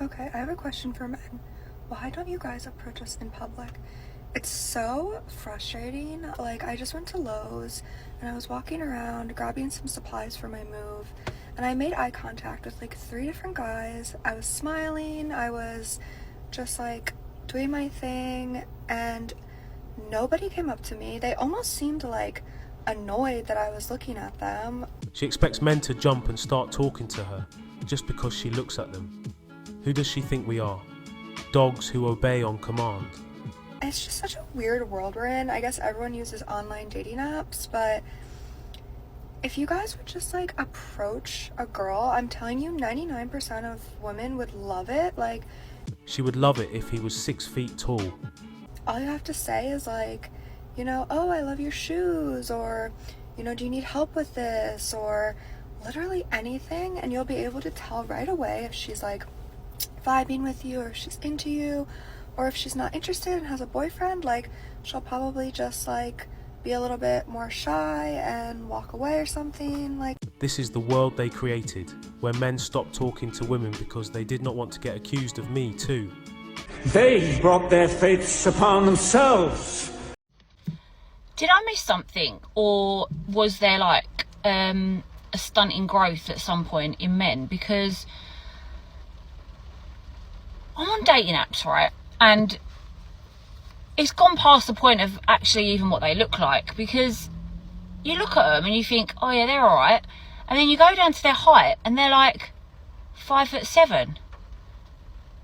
Okay, I have a question for men. Why don't you guys approach us in public? It's so frustrating. Like, I just went to Lowe's and I was walking around grabbing some supplies for my move, and I made eye contact with like 3 different guys. I was smiling, I was just like doing my thing, and nobody came up to me. They almost seemed like annoyed that I was looking at them. She expects men to jump and start talking to her just because she looks at them. Who does she think we are? Dogs who obey on command. It's just such a weird world we're in. I guess everyone uses online dating apps, but if you guys would just like approach a girl, I'm telling you 99% of women would love it. Like, She would love it if he was 6 feet tall. all you have to say is like, you know, oh, I love your shoes, or, you know, do you need help with this, or literally anything, and you'll be able to tell right away if she's like vibing with you, or if she's into you, or if she's not interested and has a boyfriend. Like, she'll probably just like be a little bit more shy and walk away or something. Like, This is the world they created, where men stopped talking to women because they did not want to get accused of Me Too. They've brought their fates upon themselves. Did I miss something, or was there like a stunt in growth at some point in men? Because I'm on dating apps, right, and it's gone past the point of actually even what they look like, because you look at them and you think, oh yeah, they're all right, and then you go down to their height and they're like 5'7".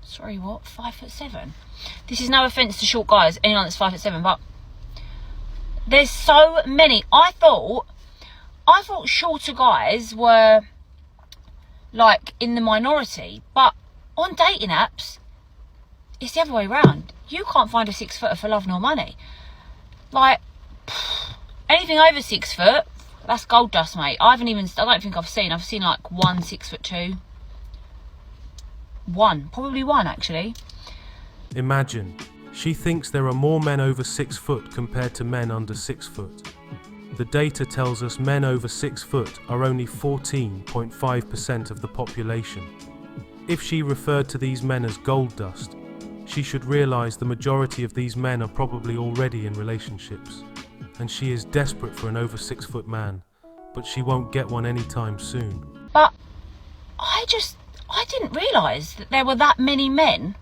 Sorry, what? 5'7"? This is no offence to short guys, anyone that's 5'7", but there's so many. I thought shorter guys were like in the minority, but on dating apps, it's the other way around. You can't find a 6 footer for love nor money. Like, anything over 6 foot, that's gold dust, mate. I don't think I've seen like 1 6'2". Probably one actually. Imagine, she thinks there are more men over 6 foot compared to men under 6 foot. The data tells us men over 6 foot are only 14.5% of the population. If she referred to these men as gold dust, she should realise the majority of these men are probably already in relationships, and she is desperate for an over 6 foot man, but she won't get one anytime soon. But I didn't realise that there were that many men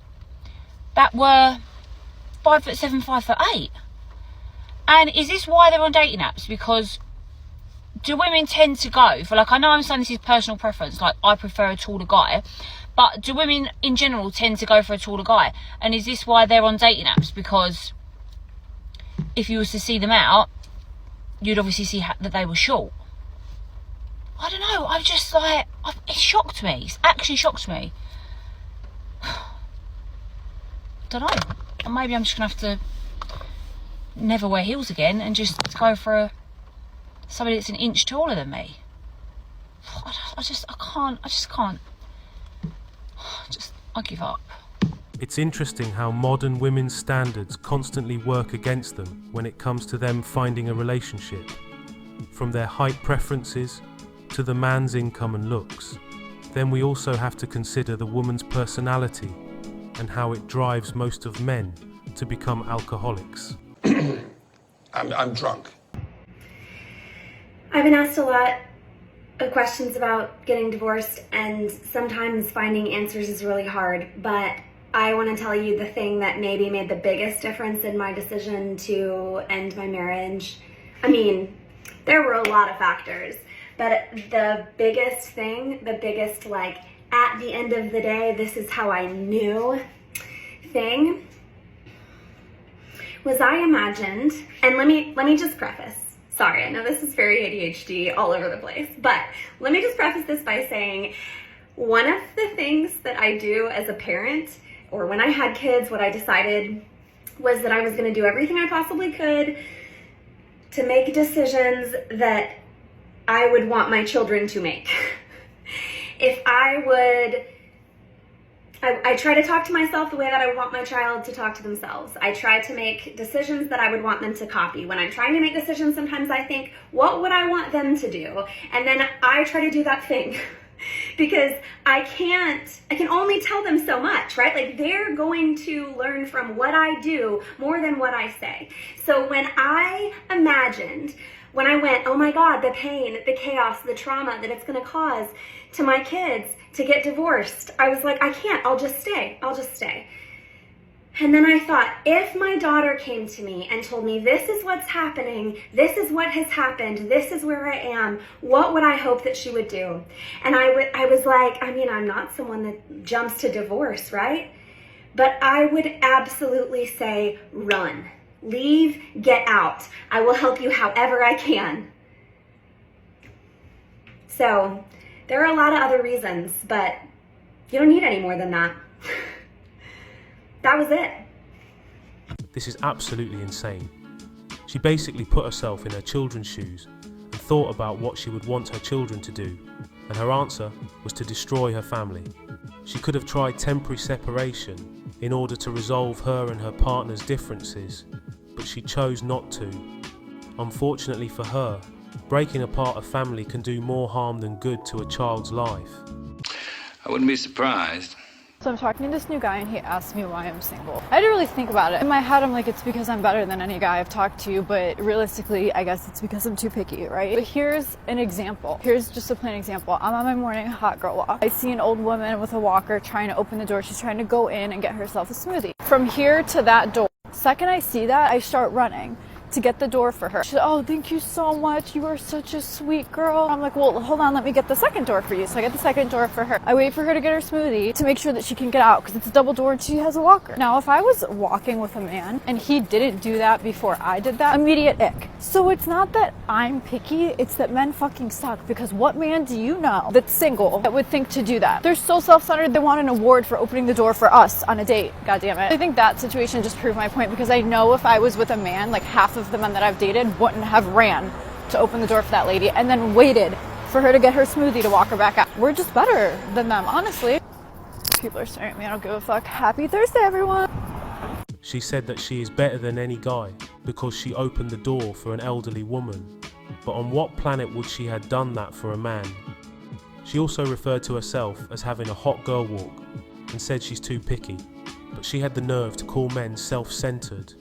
that were 5'7", 5'8". And is this why they're on dating apps? Because do women tend to go for, like, I know I'm saying this is personal preference, like I prefer a taller guy, but do women in general tend to go for a taller guy? And is this why they're on dating apps? Because if you was to see them out, you'd obviously see that they were short. I don't know, I've just like, it shocked me. It's actually shocked me. Don't know. Maybe I'm just gonna have to never wear heels again and just go for somebody that's an inch taller than me. I give up. It's interesting how modern women's standards constantly work against them when it comes to them finding a relationship. From their height preferences to the man's income and looks. Then we also have to consider the woman's personality and how it drives most of men to become alcoholics. I'm drunk. I've been asked a lot of questions about getting divorced, and sometimes finding answers is really hard, but I want to tell you the thing that maybe made the biggest difference in my decision to end my marriage. I mean, there were a lot of factors, but the biggest like, at the end of the day, this is how I knew thing was I imagined, and let me just preface, sorry, I know this is very ADHD all over the place, but let me just preface this by saying one of the things that I do as a parent, or when I had kids, what I decided was that I was going to do everything I possibly could to make decisions that I would want my children to make. I try to talk to myself the way that I would want my child to talk to themselves. I try to make decisions that I would want them to copy. When I'm trying to make decisions, sometimes I think, what would I want them to do? And then I try to do that thing. because I can only tell them so much, right? Like, they're going to learn from what I do more than what I say. So when I went, oh my God, the pain, the chaos, the trauma that it's going to cause to my kids to get divorced, I was like, I can't, I'll just stay. And then I thought, if my daughter came to me and told me, this is what's happening, this is what has happened, this is where I am, what would I hope that she would do? And I was like, I mean, I'm not someone that jumps to divorce, right? But I would absolutely say, run, leave, get out. I will help you however I can. So there are a lot of other reasons, but you don't need any more than that. That was it. This is absolutely insane. She basically put herself in her children's shoes and thought about what she would want her children to do, and her answer was to destroy her family. She could have tried temporary separation in order to resolve her and her partner's differences, but she chose not to. Unfortunately for her, breaking apart a family can do more harm than good to a child's life. I wouldn't be surprised. So I'm talking to this new guy and he asked me why I'm single. I didn't really think about it. In my head, I'm like, it's because I'm better than any guy I've talked to, but realistically, I guess it's because I'm too picky, right? But here's an example. Here's just a plain example. I'm on my morning hot girl walk. I see an old woman with a walker trying to open the door. She's trying to go in and get herself a smoothie. From here to that door, second I see that, I start running to get the door for her. She said, oh, thank you so much. You are such a sweet girl. I'm like, well, hold on, let me get the second door for you. So I get the second door for her. I wait for her to get her smoothie to make sure that she can get out because it's a double door and she has a walker. Now, if I was walking with a man and he didn't do that before I did that, immediate ick. So it's not that I'm picky, it's that men fucking suck, because what man do you know that's single that would think to do that? They're so self-centered, they want an award for opening the door for us on a date. God damn it. I think that situation just proved my point, because I know if I was with a man, like half of the men that I've dated wouldn't have ran to open the door for that lady and then waited for her to get her smoothie to walk her back out. We're just better than them, honestly. People are staring at me, I don't give a fuck. Happy Thursday, everyone. She said that she is better than any guy because she opened the door for an elderly woman. But on what planet would she have done that for a man? She also referred to herself as having a hot girl walk and said she's too picky, but she had the nerve to call men self-centered.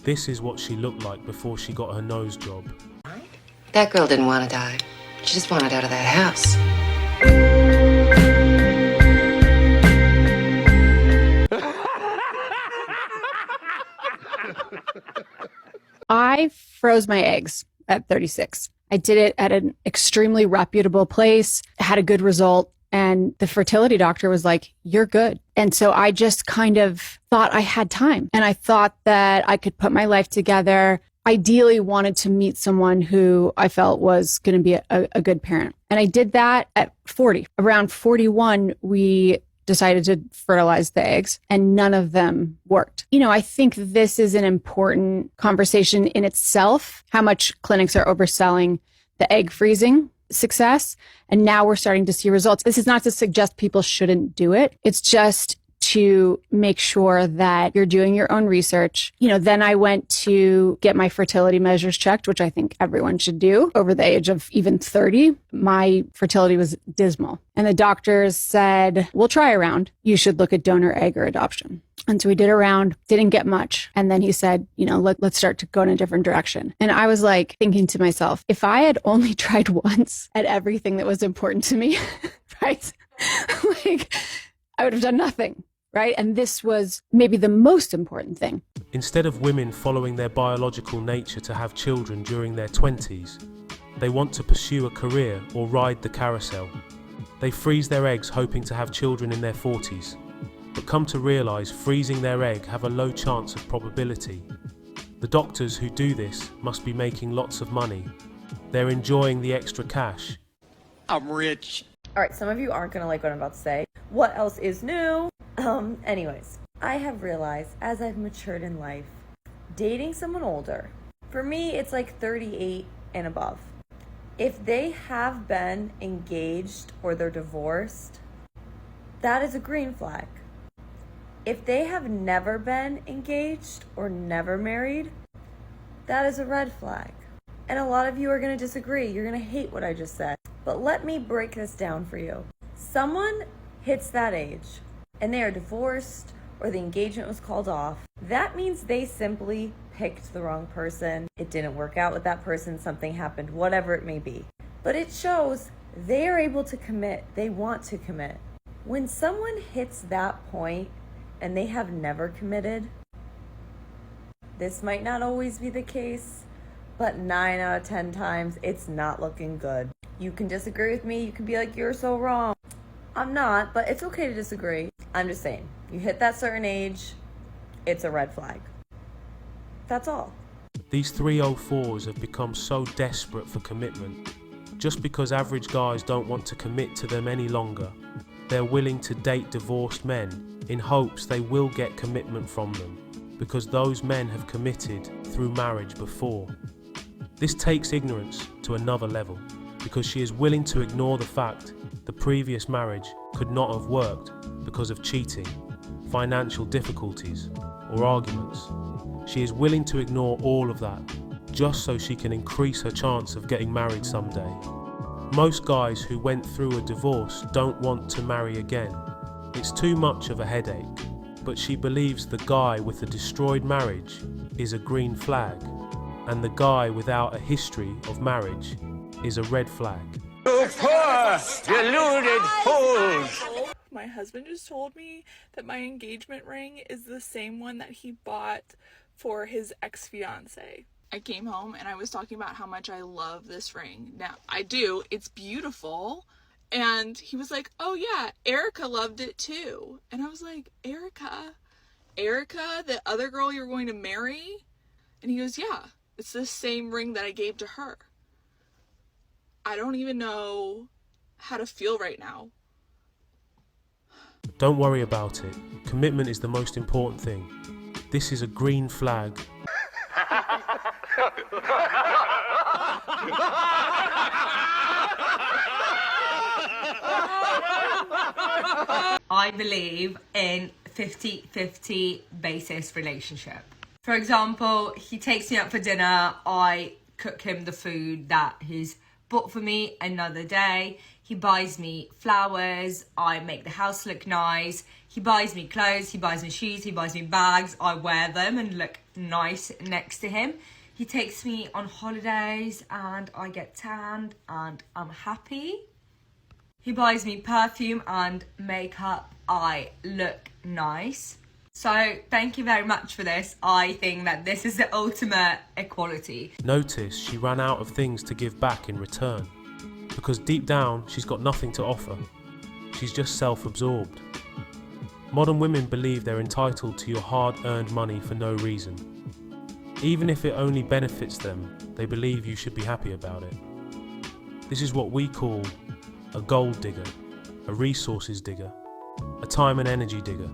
This is what she looked like before she got her nose job. That girl didn't want to die. She just wanted out of that house. I froze my eggs at 36. I did it at an extremely reputable place, had a good result, and the fertility doctor was like, you're good. And so I just kind of thought I had time, and I thought that I could put my life together. Ideally wanted to meet someone who I felt was going to be a good parent. And I did that at 40. Around 41, we decided to fertilize the eggs, and none of them worked. You know, I think this is an important conversation in itself, how much clinics are overselling the egg freezing success. And now we're starting to see results. This is not to suggest people shouldn't do it. It's just to make sure that you're doing your own research. You know, then I went to get my fertility measures checked, which I think everyone should do over the age of even 30. My fertility was dismal. And the doctors said, we'll try a round. You should look at donor egg or adoption. And so we did a round, didn't get much. And then he said, you know, let's start to go in a different direction. And I was like thinking to myself, if I had only tried once at everything that was important to me, right? Like, I would have done nothing. Right? And this was maybe the most important thing. Instead of women following their biological nature to have children during their 20s, they want to pursue a career or ride the carousel. They freeze their eggs hoping to have children in their 40s, but come to realise freezing their egg have a low chance of probability. The doctors who do this must be making lots of money. They're enjoying the extra cash. I'm rich. All right, some of you aren't going to like what I'm about to say. What else is new? Anyways, I have realized as I've matured in life, dating someone older, for me, it's like 38 and above. If they have been engaged or they're divorced, that is a green flag. If they have never been engaged or never married, that is a red flag. And a lot of you are going to disagree. You're going to hate what I just said. But let me break this down for you. Someone hits that age and they are divorced or the engagement was called off, that means they simply picked the wrong person. It didn't work out with that person, something happened, whatever it may be. But it shows they are able to commit, they want to commit. When someone hits that point and they have never committed, this might not always be the case, but 9 out of 10 times it's not looking good. You can disagree with me, you can be like, you're so wrong. I'm not, but it's okay to disagree. I'm just saying, you hit that certain age, it's a red flag. That's all. These 304s have become so desperate for commitment. Just because average guys don't want to commit to them any longer, they're willing to date divorced men in hopes they will get commitment from them, because those men have committed through marriage before. This takes ignorance to another level, because she is willing to ignore the fact the previous marriage could not have worked because of cheating, financial difficulties, or arguments. She is willing to ignore all of that just so she can increase her chance of getting married someday. Most guys who went through a divorce don't want to marry again. It's too much of a headache, but she believes the guy with a destroyed marriage is a green flag, and the guy without a history of marriage is a red flag. You poor, deluded fools! My husband just told me that my engagement ring is the same one that he bought for his ex-fiance. I came home and I was talking about how much I love this ring. Now, I do. It's beautiful. And he was like, oh yeah, Erica loved it too. And I was like, Erica, the other girl you're going to marry? And he goes, yeah, it's the same ring that I gave to her. I don't even know how to feel right now. Don't worry about it. Commitment is the most important thing. This is a green flag. I believe in 50-50 basis relationship. For example, he takes me out for dinner, I cook him the food that he's bought for me another day. He buys me flowers, I make the house look nice. He buys me clothes, he buys me shoes, he buys me bags, I wear them and look nice next to him. He takes me on holidays and I get tanned and I'm happy. He buys me perfume and makeup, I look nice. So thank you very much for this. I think that this is the ultimate equality. Notice she ran out of things to give back in return, because deep down she's got nothing to offer. She's just self-absorbed. Modern women believe they're entitled to your hard-earned money for no reason. Even if it only benefits them, they believe you should be happy about it. This is what we call a gold digger, a resources digger, a time and energy digger.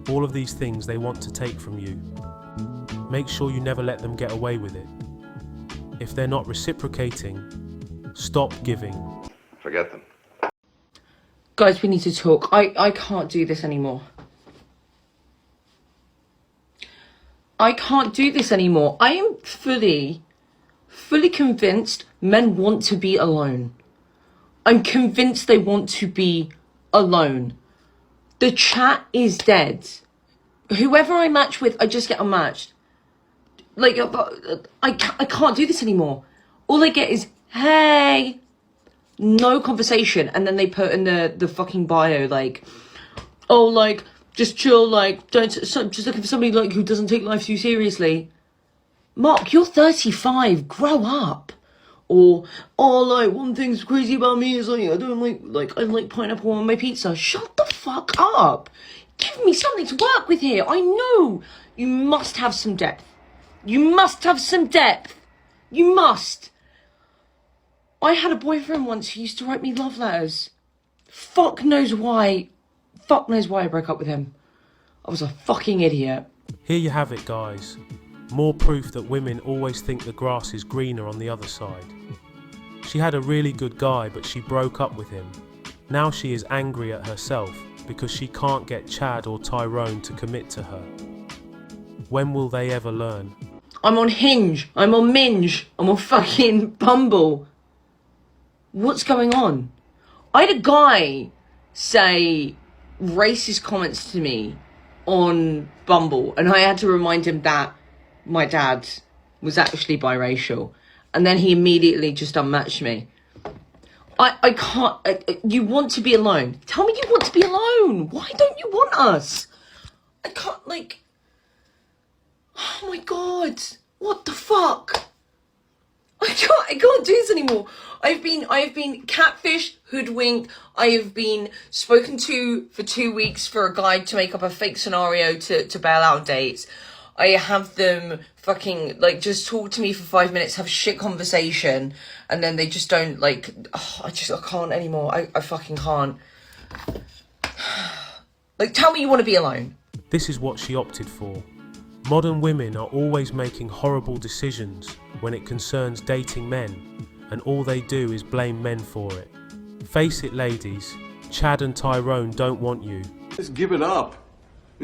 All of these things they want to take from you. Make sure you never let them get away with it. If they're not reciprocating, stop giving. Forget them. Guys, we need to talk. I can't do this anymore. I can't do this anymore. I am fully convinced men want to be alone. I'm convinced they want to be alone. The chat is dead. Whoever I match with, I just get unmatched. Like, I can't do this anymore. All I get is, hey, no conversation. And then they put in the fucking bio, like, oh, like, just chill, like, just looking for somebody, like, who doesn't take life too seriously. Mark, you're 35, grow up. Or, oh, like, one thing's crazy about me is, like, I like pineapple on my pizza. Shut the fuck up. Give me something to work with here. I know you must have some depth. You must have some depth. You must. I had a boyfriend once who used to write me love letters. Fuck knows why I broke up with him. I was a fucking idiot. Here you have it, guys. More proof that women always think the grass is greener on the other side. She had a really good guy, but she broke up with him. Now she is angry at herself because she can't get Chad or Tyrone to commit to her. When will they ever learn? I'm on Hinge. I'm on Minge. I'm on fucking Bumble. What's going on? I had a guy say racist comments to me on Bumble, and I had to remind him that my dad was actually biracial, and then he immediately just unmatched me. I can't. You want to be alone. Tell me you want to be alone. Why don't you want us? I can't, like... Oh my God. What the fuck? I can't do this anymore. I have been catfished, hoodwinked. I have been spoken to for 2 weeks for a guy to make up a fake scenario to bail out dates. I have them fucking, like, just talk to me for 5 minutes, have a shit conversation, and then they just don't, like, I can't anymore. I fucking can't. Like, tell me you want to be alone. This is what she opted for. Modern women are always making horrible decisions when it concerns dating men, and all they do is blame men for it. Face it, ladies, Chad and Tyrone don't want you. Just give it up.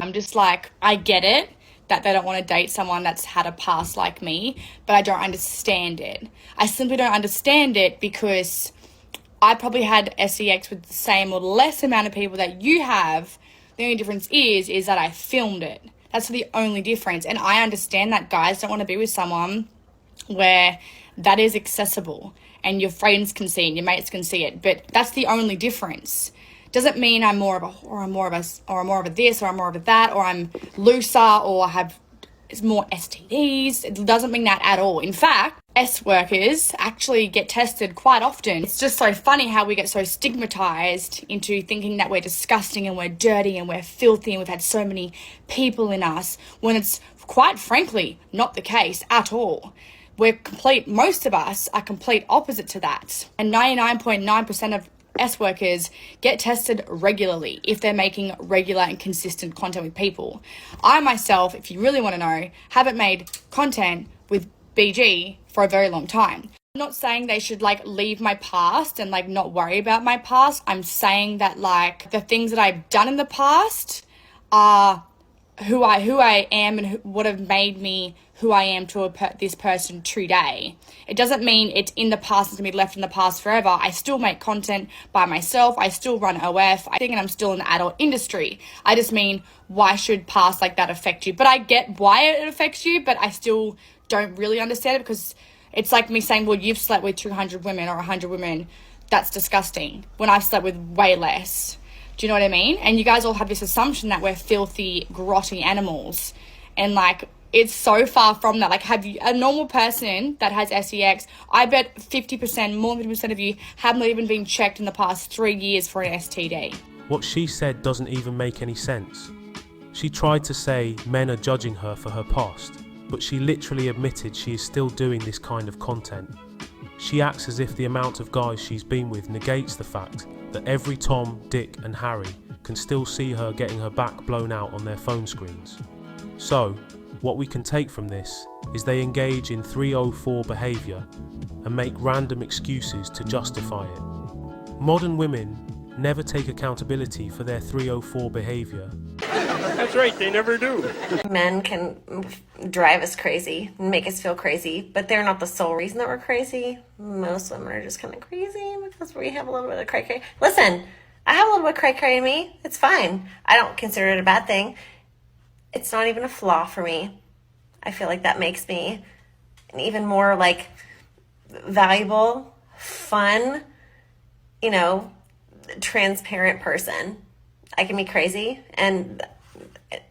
I'm just like, I get it that they don't want to date someone that's had a past like me, but I don't understand it. I simply don't understand it because I probably had sex with the same or less amount of people that you have. The only difference is that I filmed it. That's the only difference. And I understand that guys don't want to be with someone where that is accessible and your friends can see it and your mates can see it. But that's the only difference. Doesn't mean I'm more of a whore, or I'm more of a this, or I'm more of a that, or I'm looser, or I have more STDs. It doesn't mean that at all. In fact, S workers actually get tested quite often. It's just so funny how we get so stigmatized into thinking that we're disgusting and we're dirty and we're filthy and we've had so many people in us, when it's quite frankly not the case at all. Most of us are complete opposite to that. And 99.9% of S workers get tested regularly if they're making regular and consistent content with people. I myself, if you really want to know, haven't made content with BG for a very long time. I'm not saying they should like leave my past and like not worry about my past. I'm saying that like the things that I've done in the past are who I am and what have made me who I am to this person today. It doesn't mean it's in the past and to be left in the past forever. I still make content by myself. I still run OF. I think I'm still in the adult industry. I just mean, why should past like that affect you? But I get why it affects you, but I still don't really understand it, because it's like me saying, well, you've slept with 200 women or 100 women. That's disgusting. When I've slept with way less. Do you know what I mean? And you guys all have this assumption that we're filthy, grotty animals. And like, it's so far from that. Like, have you, a normal person that has SEX, I bet 50%, more than 50% of you have not even been checked in the past 3 years for an STD. What she said doesn't even make any sense. She tried to say men are judging her for her past, but she literally admitted she is still doing this kind of content. She acts as if the amount of guys she's been with negates the fact that every Tom, Dick and Harry can still see her getting her back blown out on their phone screens. So, what we can take from this is they engage in 304 behaviour and make random excuses to justify it. Modern women never take accountability for their 304 behaviour. That's right, they never do. Men can drive us crazy and make us feel crazy, but they're not the sole reason that we're crazy. Most women are just kind of crazy because we have a little bit of cray-cray. Listen, I have a little bit of cray-cray in me. It's fine. I don't consider it a bad thing. It's not even a flaw for me. I feel like that makes me an even more like valuable, fun, transparent person. I can be crazy, and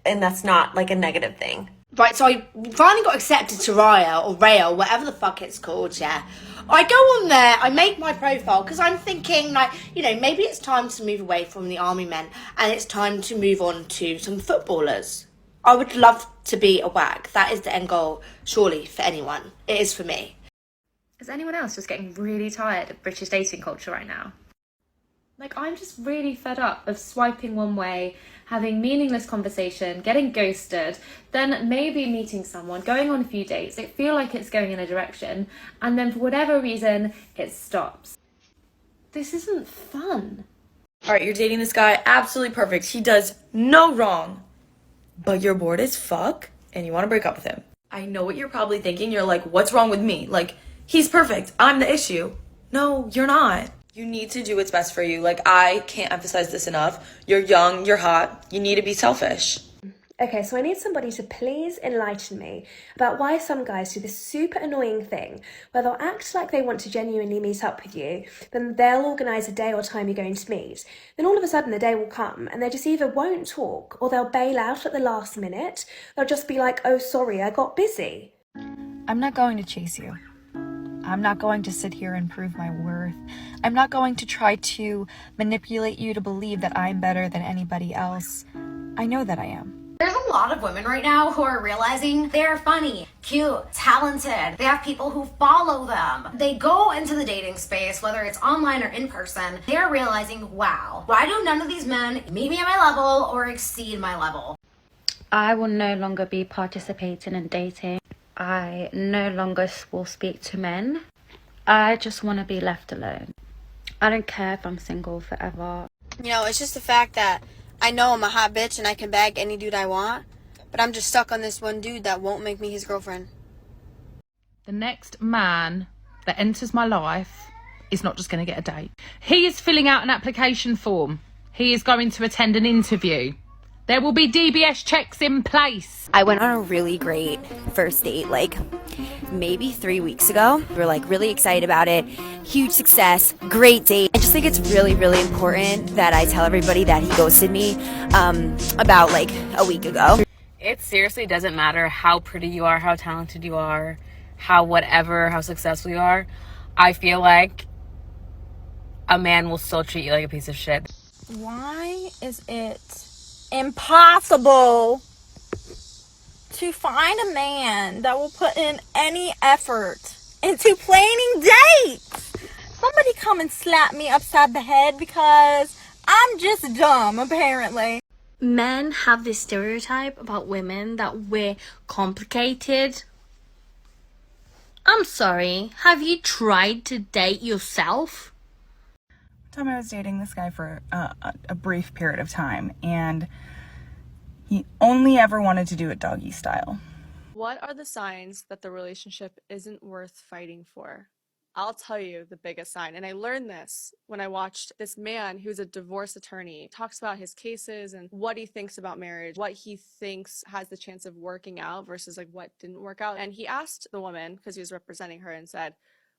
that's not like a negative thing. Right, so I finally got accepted to Raya or Rail, whatever the fuck it's called, yeah. I go on there, I make my profile, because I'm thinking, like, maybe it's time to move away from the army men, and it's time to move on to some footballers. I would love to be a WAG. That is the end goal, surely, for anyone. It is for me. Is anyone else just getting really tired of British dating culture right now? Like, I'm just really fed up of swiping one way, having meaningless conversation, getting ghosted, then maybe meeting someone, going on a few dates, it feel like it's going in a direction, and then for whatever reason, it stops. This isn't fun. Alright, you're dating this guy, absolutely perfect. He does no wrong. But you're bored as fuck, and you want to break up with him. I know what you're probably thinking. You're like, what's wrong with me? Like, he's perfect. I'm the issue. No, you're not. You need to do what's best for you. Like, I can't emphasize this enough. You're young, you're hot, you need to be selfish. Okay, so I need somebody to please enlighten me about why some guys do this super annoying thing where they'll act like they want to genuinely meet up with you, then they'll organise a day or time you're going to meet. Then all of a sudden the day will come and they just either won't talk or they'll bail out at the last minute. They'll just be like, oh, sorry, I got busy. I'm not going to chase you. I'm not going to sit here and prove my worth. I'm not going to try to manipulate you to believe that I'm better than anybody else. I know that I am. There's a lot of women right now who are realizing they're funny, cute, talented. They have people who follow them. They go into the dating space, whether it's online or in person. They're realizing, wow, why do none of these men meet me at my level or exceed my level? I will no longer be participating in dating. I no longer will speak to men. I just want to be left alone. I don't care if I'm single forever. You know, it's just the fact that I know I'm a hot bitch and I can bag any dude I want, but I'm just stuck on this one dude that won't make me his girlfriend. The next man that enters my life is not just going to get a date. He is filling out an application form. He is going to attend an interview. There will be DBS checks in place. I went on a really great first date, like maybe 3 weeks ago. We were like really excited about it. Huge success, great date. I just think it's really, really important that I tell everybody that he ghosted me about like a week ago. It seriously doesn't matter how pretty you are, how talented you are, how successful you are. I feel like a man will still treat you like a piece of shit. Why is it impossible to find a man that will put in any effort into planning dates? Somebody come and slap me upside the head because I'm just dumb, apparently. Men have this stereotype about women that we're complicated. I'm sorry, have you tried to date yourself? One time I was dating this guy for a brief period of time, and he only ever wanted to do it doggy style. What are the signs that the relationship isn't worth fighting for? I'll tell you the biggest sign, and I learned this when I watched this man who's a divorce attorney talks about his cases and what he thinks about marriage, what he thinks has the chance of working out versus like what didn't work out. And he asked the woman, because he was representing her, and said,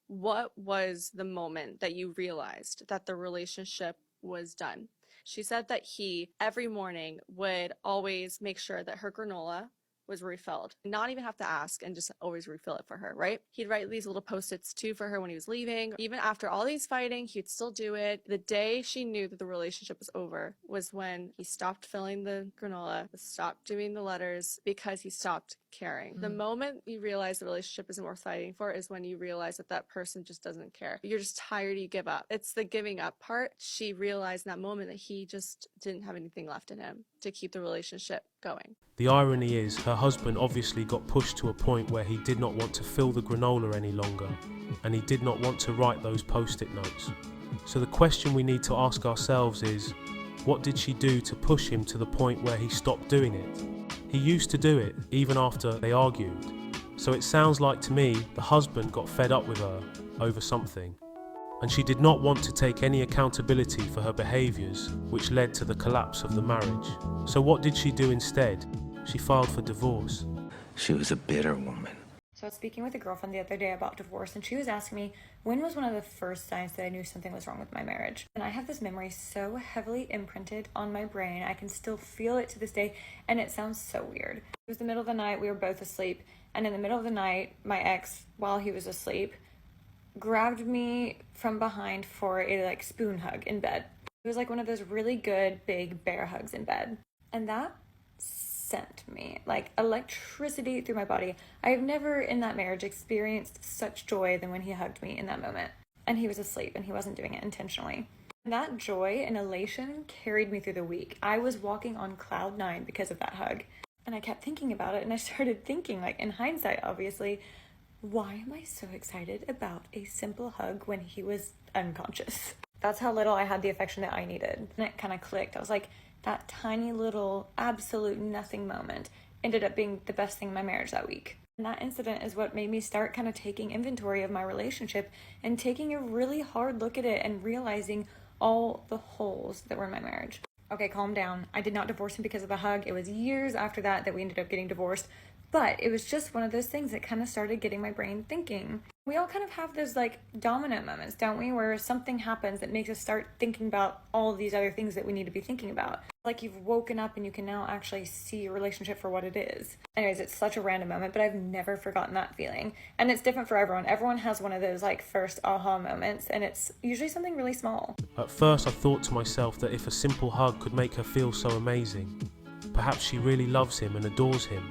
what was the moment that you realized that the relationship was done? She said that he every morning would always make sure that her granola was refilled, not even have to ask, and just always refill it for her, right? He'd write these little post-its too for her when he was leaving. Even after all these fighting, he'd still do it. The day she knew that the relationship was over was when he stopped filling the granola, stopped doing the letters, because he stopped caring. The moment you realize the relationship isn't worth fighting for is when you realize that that person just doesn't care. You're just tired, you give up. It's the giving up part. She realized in that moment that he just didn't have anything left in him to keep the relationship going. The irony is, her husband obviously got pushed to a point where he did not want to fill the granola any longer, and he did not want to write those post-it notes. So the question we need to ask ourselves is, what did she do to push him to the point where he stopped doing it? He used to do it, even after they argued. So it sounds like to me, the husband got fed up with her over something. And she did not want to take any accountability for her behaviours, which led to the collapse of the marriage. So what did she do instead? She filed for divorce. She was a bitter woman. So I was speaking with a girlfriend the other day about divorce, and she was asking me, when was one of the first signs that I knew something was wrong with my marriage? And I have this memory so heavily imprinted on my brain, I can still feel it to this day, and it sounds so weird. It was the middle of the night, we were both asleep, and in the middle of the night, my ex, while he was asleep, grabbed me from behind for a like spoon hug in bed. It was like one of those really good big bear hugs in bed. And that sent me like electricity through my body. I've never in that marriage experienced such joy than when he hugged me in that moment. And he was asleep and he wasn't doing it intentionally. And that joy and elation carried me through the week. I was walking on cloud 9 because of that hug. And I kept thinking about it, and I started thinking, like in hindsight obviously, why am I so excited about a simple hug when he was unconscious? That's how little I had the affection that I needed. And it kind of clicked. I was like, that tiny little absolute nothing moment ended up being the best thing in my marriage that week. And that incident is what made me start kind of taking inventory of my relationship and taking a really hard look at it and realizing all the holes that were in my marriage. Okay, calm down. I did not divorce him because of the hug. It was years after that we ended up getting divorced. But it was just one of those things that kind of started getting my brain thinking. We all kind of have those like dominant moments, don't we? Where something happens that makes us start thinking about all of these other things that we need to be thinking about. Like you've woken up and you can now actually see your relationship for what it is. Anyways, it's such a random moment, but I've never forgotten that feeling. And it's different for everyone. Everyone has one of those like first aha moments, and it's usually something really small. At first I thought to myself that if a simple hug could make her feel so amazing, perhaps she really loves him and adores him.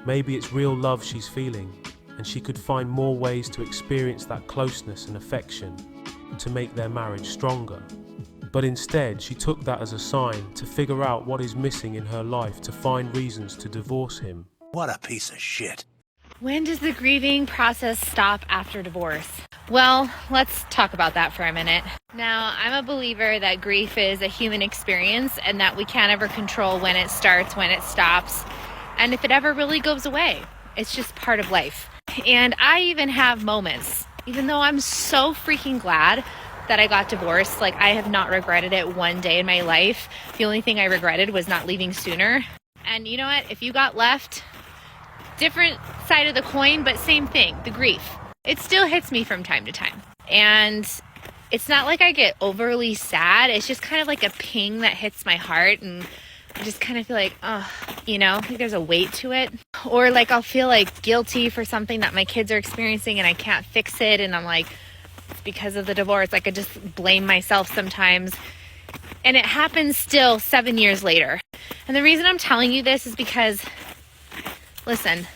Maybe it's real love she's feeling, and she could find more ways to experience that closeness and affection to make their marriage stronger. But instead, she took that as a sign to figure out what is missing in her life to find reasons to divorce him. What a piece of shit. When does the grieving process stop after divorce? Well, let's talk about that for a minute. Now, I'm a believer that grief is a human experience and that we can't ever control when it starts, when it stops, and if it ever really goes away. It's just part of life. And I even have moments, even though I'm so freaking glad that I got divorced, like I have not regretted it one day in my life. The only thing I regretted was not leaving sooner. And you know what? If you got left, different side of the coin, but same thing, the grief. It still hits me from time to time. And it's not like I get overly sad. It's just kind of like a ping that hits my heart, and I just kind of feel like, oh, you know, like there's a weight to it. Or like I'll feel like guilty for something that my kids are experiencing and I can't fix it. And I'm like, it's because of the divorce. Like I just blame myself sometimes. And it happens still 7 years later. And the reason I'm telling you this is because, listen,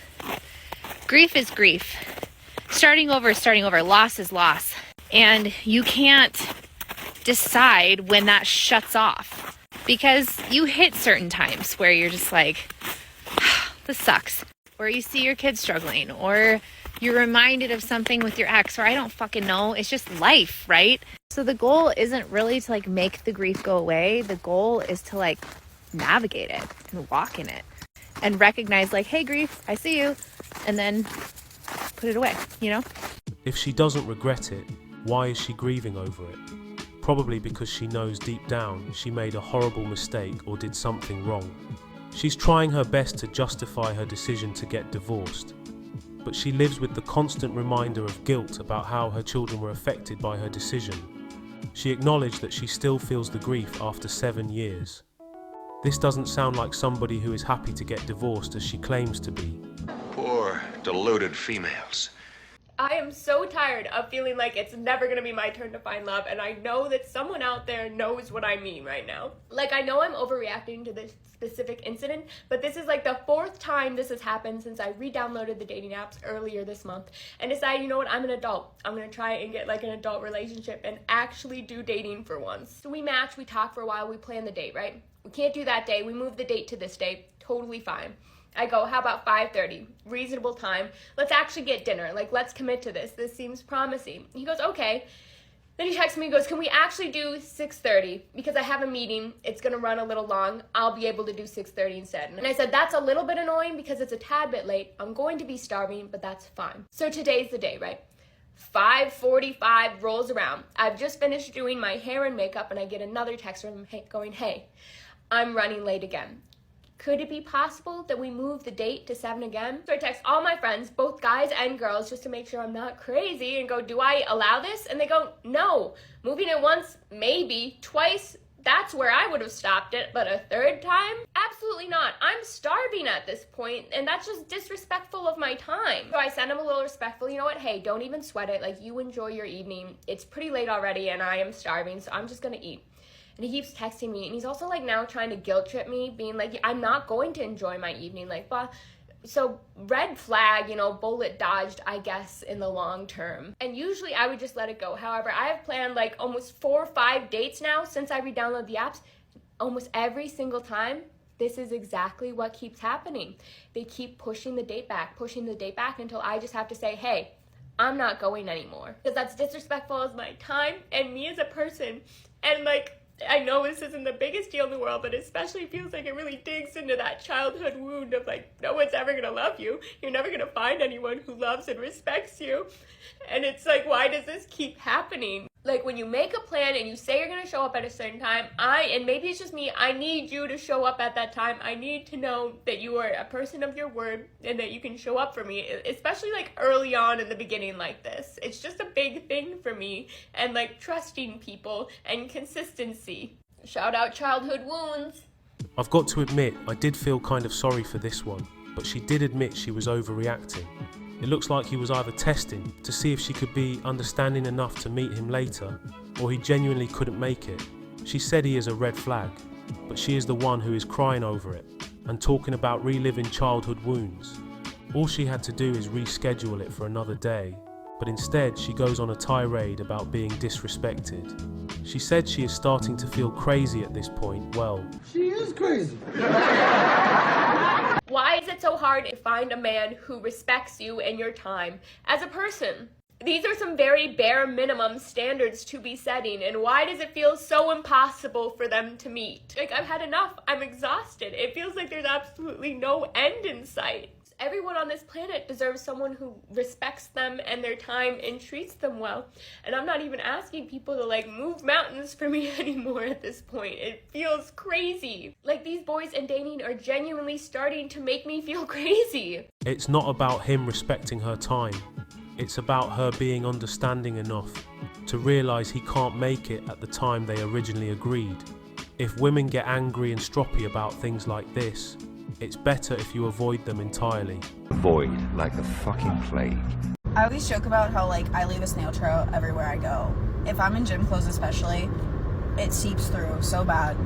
grief is grief. Starting over is starting over. Loss is loss. And you can't decide when that shuts off. Because you hit certain times where you're just like, this sucks. Or you see your kids struggling. Or you're reminded of something with your ex. Or I don't fucking know. It's just life, right? So the goal isn't really to like make the grief go away. The goal is to like navigate it and walk in it. And recognize like, hey grief, I see you. And then put it away, you know? If she doesn't regret it, why is she grieving over it? Probably because she knows deep down she made a horrible mistake or did something wrong. She's trying her best to justify her decision to get divorced, but she lives with the constant reminder of guilt about how her children were affected by her decision. She acknowledged that she still feels the grief after 7 years. This doesn't sound like somebody who is happy to get divorced as she claims to be. Poor, deluded females. I am so tired of feeling like it's never going to be my turn to find love, and I know that someone out there knows what I mean right now. Like, I know I'm overreacting to this specific incident, but this is like the 4th time this has happened since I re-downloaded the dating apps earlier this month and decided, you know what, I'm an adult. I'm going to try and get like an adult relationship and actually do dating for once. So we match, we talk for a while, we plan the date, right? We can't do that day. We move the date to this day. Totally fine. I go, how about 5:30? Reasonable time. Let's actually get dinner. Like, let's commit to this. This seems promising. He goes, okay. Then he texts me and goes, can we actually do 6:30? Because I have a meeting. It's going to run a little long. I'll be able to do 6:30 instead. And I said, that's a little bit annoying because it's a tad bit late. I'm going to be starving, but that's fine. So today's the day, right? 5:45 rolls around. I've just finished doing my hair and makeup, and I get another text from him going, hey, I'm running late again. Could it be possible that we move the date to 7 again? So I text all my friends, both guys and girls, just to make sure I'm not crazy and go, do I allow this? And they go, no. Moving it once, maybe. Twice, that's where I would have stopped it. But a 3rd time? Absolutely not. I'm starving at this point, and that's just disrespectful of my time. So I send him a little respectful, you know what? Hey, don't even sweat it. Like, you enjoy your evening. It's pretty late already, and I am starving, so I'm just gonna eat. And he keeps texting me, and he's also like now trying to guilt trip me, being like, I'm not going to enjoy my evening, like, blah. So red flag, you know, bullet dodged, I guess, in the long term. And usually I would just let it go. However, I have planned like almost 4 or 5 dates now since I re-downloaded the apps. Almost every single time, this is exactly what keeps happening. They keep pushing the date back until I just have to say, hey, I'm not going anymore. Because that's disrespectful as my time and me as a person. And like, I know this isn't the biggest deal in the world, but it especially feels like it really digs into that childhood wound of like, no one's ever gonna love you. You're never gonna find anyone who loves and respects you. And it's like, why does this keep happening? Like when you make a plan and you say you're gonna show up at a certain time, and maybe it's just me, I need you to show up at that time. I need to know that you are a person of your word and that you can show up for me, especially like early on in the beginning like this. It's just a big thing for me, and like trusting people and consistency. Shout out childhood wounds. I've got to admit, I did feel kind of sorry for this one, but she did admit she was overreacting. It looks like he was either testing to see if she could be understanding enough to meet him later, or he genuinely couldn't make it. She said he is a red flag, but she is the one who is crying over it and talking about reliving childhood wounds. All she had to do is reschedule it for another day, but instead she goes on a tirade about being disrespected. She said she is starting to feel crazy at this point. Well, she is crazy. Why is it so hard to find a man who respects you and your time as a person? These are some very bare minimum standards to be setting, and why does it feel so impossible for them to meet? Like, I've had enough. I'm exhausted. It feels like there's absolutely no end in sight. Everyone on this planet deserves someone who respects them and their time and treats them well. And I'm not even asking people to like move mountains for me anymore at this point. It feels crazy. Like these boys and dating are genuinely starting to make me feel crazy. it's not about him respecting her time. It's about her being understanding enough to realise he can't make it at the time they originally agreed. If women get angry and stroppy about things like this, it's better if you avoid them entirely. Avoid like the fucking plague. I always joke about how like I leave a snail trail everywhere I go. If I'm in gym clothes especially, it seeps through so bad.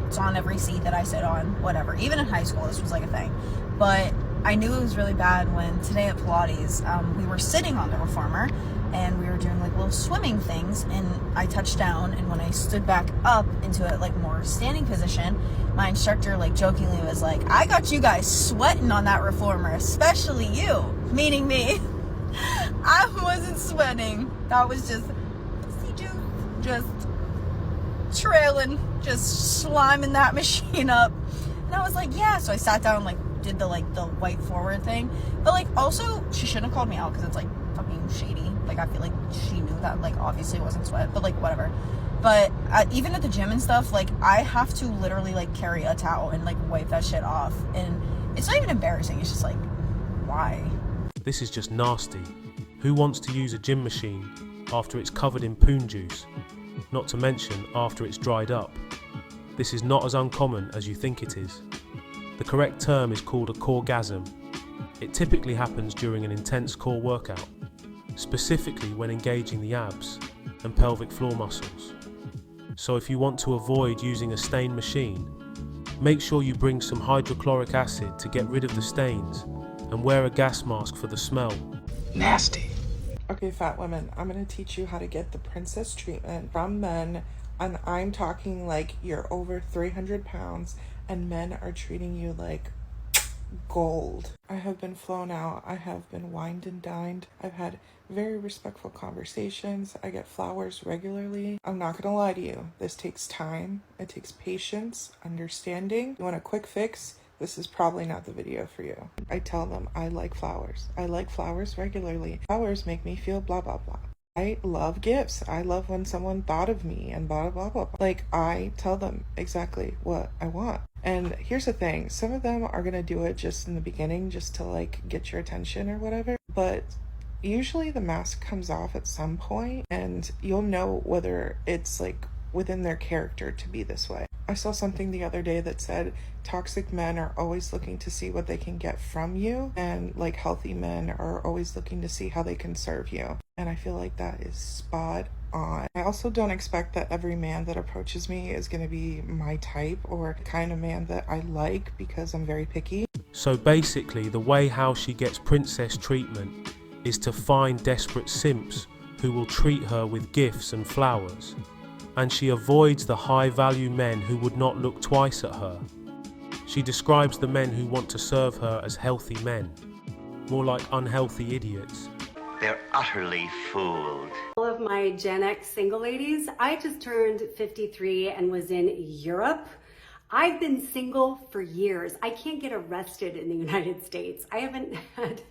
It's on every seat that I sit on, whatever. Even in high school, this was like a thing. But I knew it was really bad when today at Pilates, we were sitting on the reformer and we were doing like little swimming things, and I touched down, and when I stood back up into a like more standing position, my instructor like jokingly was like, I got you guys sweating on that reformer, especially you, meaning me. I wasn't sweating. That was just trailing, just sliming that machine up. And I was like, yeah. So I sat down and like did the white forward thing. But like also, she shouldn't have called me out because it's like fucking shady. Like I feel like she knew that like obviously it wasn't sweat, but like whatever. But even at the gym and stuff, like I have to literally like carry a towel and like wipe that shit off. And it's not even embarrassing. It's just like, why? This is just nasty. Who wants to use a gym machine after it's covered in poon juice? Not to mention after it's dried up. This is not as uncommon as you think it is. The correct term is called a coregasm. It typically happens during an intense core workout, specifically when engaging the abs and pelvic floor muscles. So if you want to avoid using a stain machine, make sure you bring some hydrochloric acid to get rid of the stains and wear a gas mask for the smell. Nasty. Okay, fat women, I'm gonna teach you how to get the princess treatment from men, and I'm talking like you're over 300 pounds and men are treating you like gold. I have been flown out. I have been wined and dined. I've had very respectful conversations. I get flowers regularly. I'm not gonna lie to you. This takes time. It takes patience, understanding. You want a quick fix? This is probably not the video for you. I tell them I like flowers. I like flowers regularly. Flowers make me feel blah, blah, blah. I love gifts. I love when someone thought of me and blah, blah, blah, blah. Like, I tell them exactly what I want. And here's the thing. Some of them are going to do it just in the beginning, just to like get your attention or whatever. But usually the mask comes off at some point and you'll know whether it's like within their character to be this way. I saw something the other day that said toxic men are always looking to see what they can get from you, and like healthy men are always looking to see how they can serve you. And I feel like that is spot on. I also don't expect that every man that approaches me is going to be my type or the kind of man that I like, because I'm very picky. So basically, the way how she gets princess treatment is to find desperate simps who will treat her with gifts and flowers. And she avoids the high-value men who would not look twice at her. She describes the men who want to serve her as healthy men, more like unhealthy idiots. They're utterly fooled. All of my Gen X single ladies, I just turned 53 and was in Europe. I've been single for years. I can't get arrested in the United States. I haven't had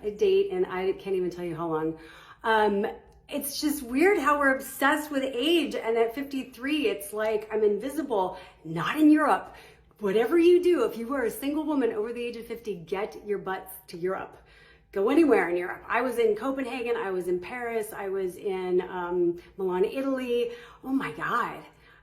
a date and I can't even tell you how long. It's just weird how we're obsessed with age, and at 53, it's like I'm invisible. Not in Europe. Whatever you do, if you are a single woman over the age of 50, get your butts to Europe. Go anywhere in Europe. I was in Copenhagen, I was in Paris, I was in Milan, Italy. Oh my God.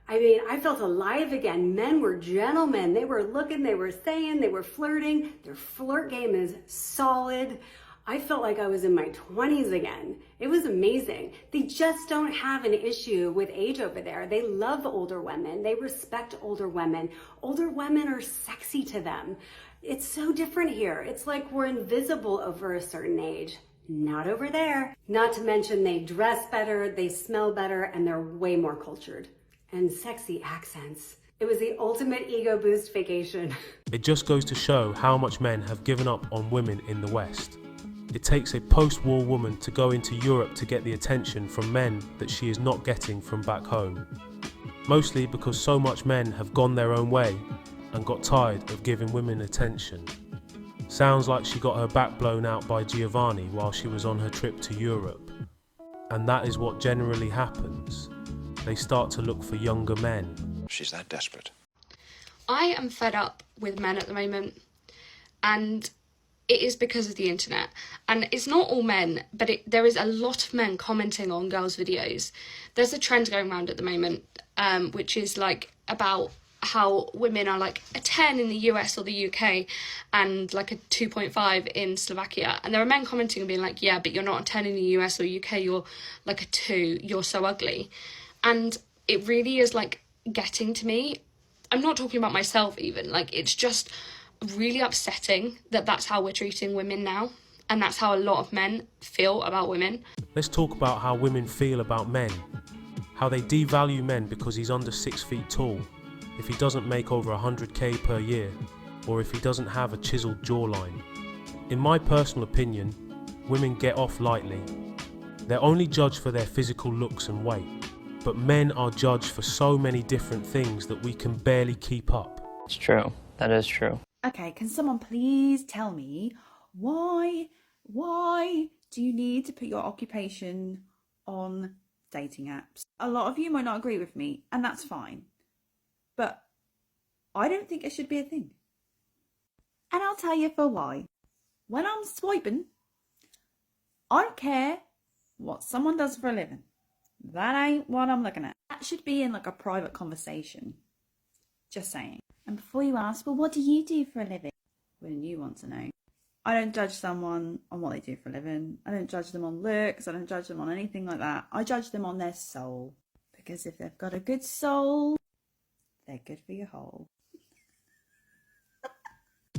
I mean, I felt alive again. Men were gentlemen. They were looking, they were saying, they were flirting. Their flirt game is solid. I felt like I was in my 20s again. It was amazing. They just don't have an issue with age over there. They love older women. They respect older women. Older women are sexy to them. It's so different here. It's like we're invisible over a certain age. Not over there. Not to mention they dress better, they smell better, and they're way more cultured. And sexy accents. It was the ultimate ego boost vacation. It just goes to show how much men have given up on women in the West. It takes a post-war woman to go into Europe to get the attention from men that she is not getting from back home. Mostly because so much men have gone their own way and got tired of giving women attention. Sounds like she got her back blown out by Giovanni while she was on her trip to Europe. And that is what generally happens. They start to look for younger men. She's that desperate. I am fed up with men at the moment, and it is because of the internet. And it's not all men, but there is a lot of men commenting on girls' videos. There's a trend going around at the moment, which is like about how women are like a 10 in the US or the UK and like a 2.5 in Slovakia. And there are men commenting and being like, yeah, but you're not a 10 in the US or UK, you're like a 2, you're so ugly. And it really is like getting to me. I'm not talking about myself even, like it's just really upsetting that that's how we're treating women now, and that's how a lot of men feel about women. Let's talk about how women feel about men. How they devalue men because he's under 6 feet tall, if he doesn't make over 100k per year, or if he doesn't have a chiseled jawline. In my personal opinion, women get off lightly. They're only judged for their physical looks and weight, but men are judged for so many different things that we can barely keep up. It's true. That is true. Okay, can someone please tell me why do you need to put your occupation on dating apps? A lot of you might not agree with me, and that's fine. But I don't think it should be a thing. And I'll tell you for why. When I'm swiping, I don't care what someone does for a living. That ain't what I'm looking at. That should be in like a private conversation. Just saying. And before you ask, well, what do you do for a living? Wouldn't you want to know? I don't judge someone on what they do for a living. I don't judge them on looks. I don't judge them on anything like that. I judge them on their soul. Because if they've got a good soul, they're good for your whole.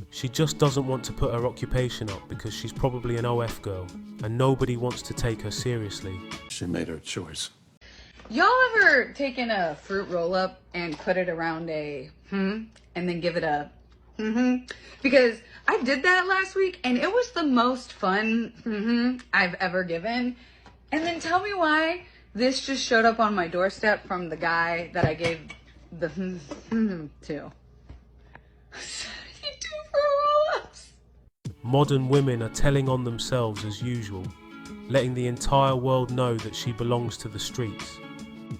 She just doesn't want to put her occupation up because she's probably an OF girl and nobody wants to take her seriously. She made her choice. Y'all ever taken a fruit roll up and put it around a and then give it a Because I did that last week and it was the most fun I've ever given. And then tell me why this just showed up on my doorstep from the guy that I gave the to. Modern women are telling on themselves as usual, letting the entire world know that she belongs to the streets.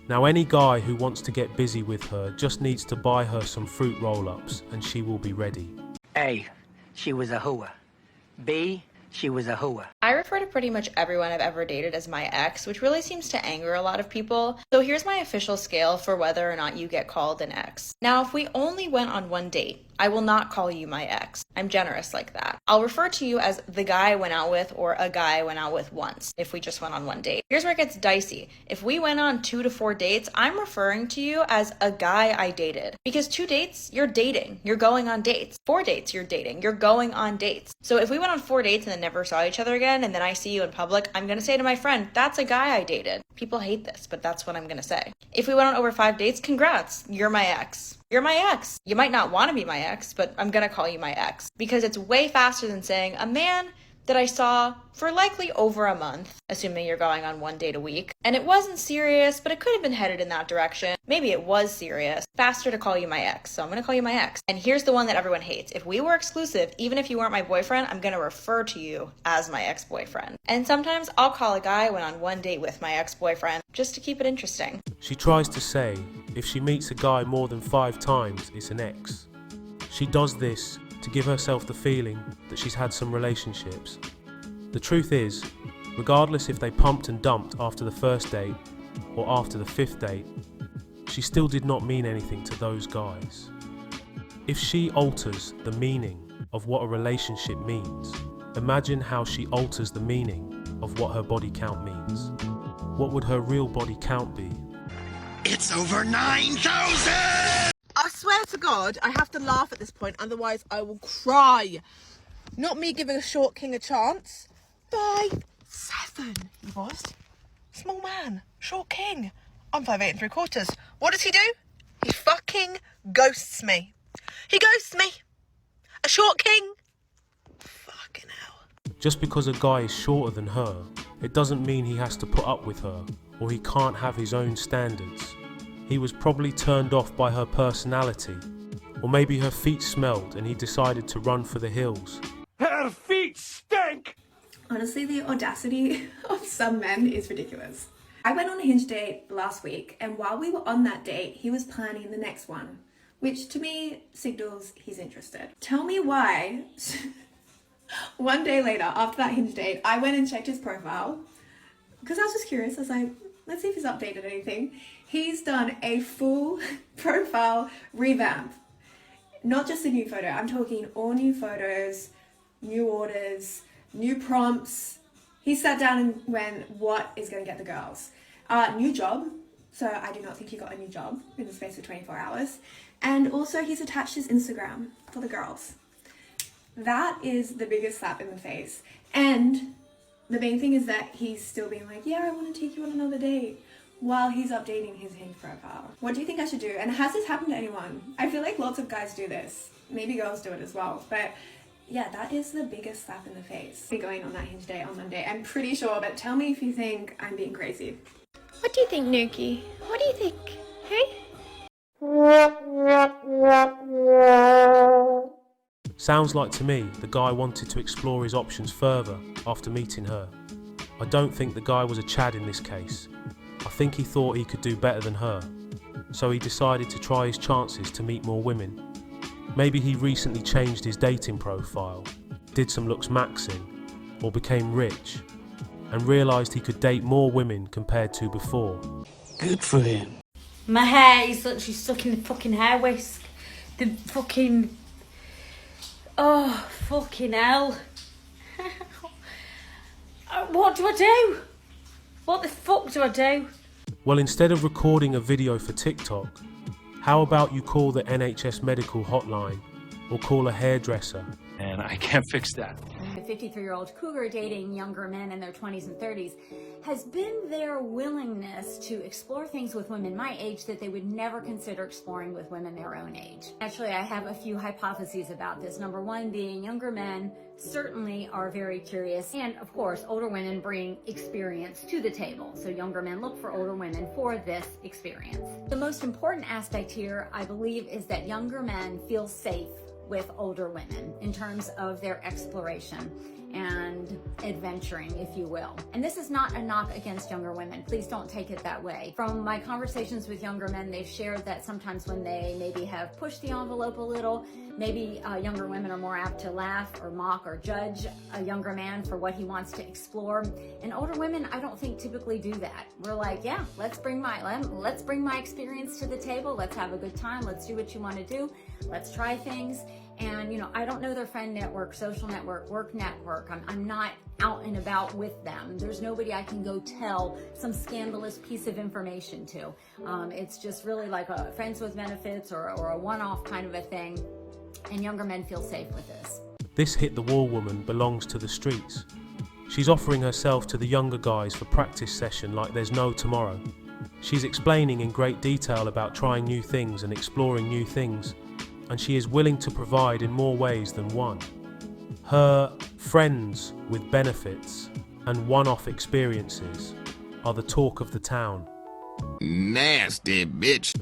Now any guy who wants to get busy with her just needs to buy her some fruit roll-ups and she will be ready. A, she was a hooah. B, she was a hooah. I refer to pretty much everyone I've ever dated as my ex, which really seems to anger a lot of people. So here's my official scale for whether or not you get called an ex. Now, if we only went on one date, I will not call you my ex. I'm generous like that. I'll refer to you as the guy I went out with or a guy I went out with once if we just went on one date. Here's where it gets dicey. If we went on 2 to 4 dates, I'm referring to you as a guy I dated. Because 2 dates, you're dating. You're going on dates. 4 dates, you're dating. You're going on dates. So if we went on 4 dates and then never saw each other again and then I see you in public, I'm going to say to my friend, that's a guy I dated. People hate this, but that's what I'm going to say. If we went on over 5 dates, congrats. You're my ex. You're my ex. You might not want to be my ex, but I'm gonna call you my ex because it's way faster than saying a man that I saw for likely over a month, assuming you're going on 1 date a week. And it wasn't serious, but it could have been headed in that direction. Maybe it was serious. Faster to call you my ex, so I'm gonna call you my ex. And here's the one that everyone hates. If we were exclusive, even if you weren't my boyfriend, I'm gonna refer to you as my ex-boyfriend. And sometimes I'll call a guy when on 1 date with my ex-boyfriend, just to keep it interesting. She tries to say if she meets a guy more than 5 times, it's an ex. She does this to give herself the feeling that she's had some relationships. The truth is, regardless if they pumped and dumped after the first date or after the 5th date, she still did not mean anything to those guys. If she alters the meaning of what a relationship means, imagine how she alters the meaning of what her body count means. What would her real body count be? It's over 9,000! I swear to God, I have to laugh at this point, otherwise I will cry. Not me giving a short king a chance. 5'7", he was. Small man, short king. I'm 5'8 3/4. What does he do? He fucking ghosts me. He ghosts me. A short king. Fucking hell. Just because a guy is shorter than her, it doesn't mean he has to put up with her or he can't have his own standards. He was probably turned off by her personality, or maybe her feet smelled and he decided to run for the hills. Her feet stink! Honestly, the audacity of some men is ridiculous. I went on a Hinge date last week, and while we were on that date, he was planning the next one, which to me signals he's interested. Tell me why. 1 day later, after that Hinge date, I went and checked his profile, because I was just curious. I was like, let's see if he's updated anything. He's done a full profile revamp. Not just a new photo, I'm talking all new photos, new orders, new prompts. He sat down and went, what is going to get the girls? New job. So I do not think he got a new job in the space of 24 hours. And also he's attached his Instagram for the girls. That is the biggest slap in the face. And the main thing is that he's still being like, yeah, I want to take you on another date, while he's updating his Hinge profile. What do you think I should do? And has this happened to anyone? I feel like lots of guys do this. Maybe girls do it as well. But yeah, that is the biggest slap in the face. Be going on that Hinge date on Monday, I'm pretty sure, but tell me if you think I'm being crazy. What do you think, Nuki? What do you think? Hey? Sounds like to me the guy wanted to explore his options further after meeting her. I don't think the guy was a Chad in this case. I think he thought he could do better than her, so he decided to try his chances to meet more women. Maybe he recently changed his dating profile, did some looks maxing, or became rich, and realised he could date more women compared to before. Good for him. My hair is literally stuck in the fucking hair whisk. The fucking... Oh, fucking hell. What do I do? What the fuck do I do? Well, instead of recording a video for TikTok, how about you call the NHS medical hotline or call a hairdresser? And I can't fix that. A 53-year-old cougar dating younger men in their 20s and 30s has been their willingness to explore things with women my age that they would never consider exploring with women their own age. Actually, I have a few hypotheses about this. Number one being younger men certainly are very curious, and of course older women bring experience to the table, so younger men look for older women for this experience. The most important aspect here, I believe, is that younger men feel safe with older women in terms of their exploration and adventuring, if you will. And this is not a knock against younger women. Please don't take it that way. From my conversations with younger men, they've shared that sometimes when they maybe have pushed the envelope a little, maybe younger women are more apt to laugh or mock or judge a younger man for what he wants to explore. And older women, I don't think typically do that. We're like, yeah, let's bring my experience to the table. Let's have a good time. Let's do what you want to do. Let's try things. And, you know, I don't know their friend network, social network, work network. I'm not out and about with them. There's nobody I can go tell some scandalous piece of information to. It's just really like a friends with benefits or a one-off kind of a thing. And younger men feel safe with this. This hit the wall woman belongs to the streets. She's offering herself to the younger guys for practice session like there's no tomorrow. She's explaining in great detail about trying new things and exploring new things, and she is willing to provide in more ways than one. Her friends with benefits and one-off experiences are the talk of the town. Nasty bitch.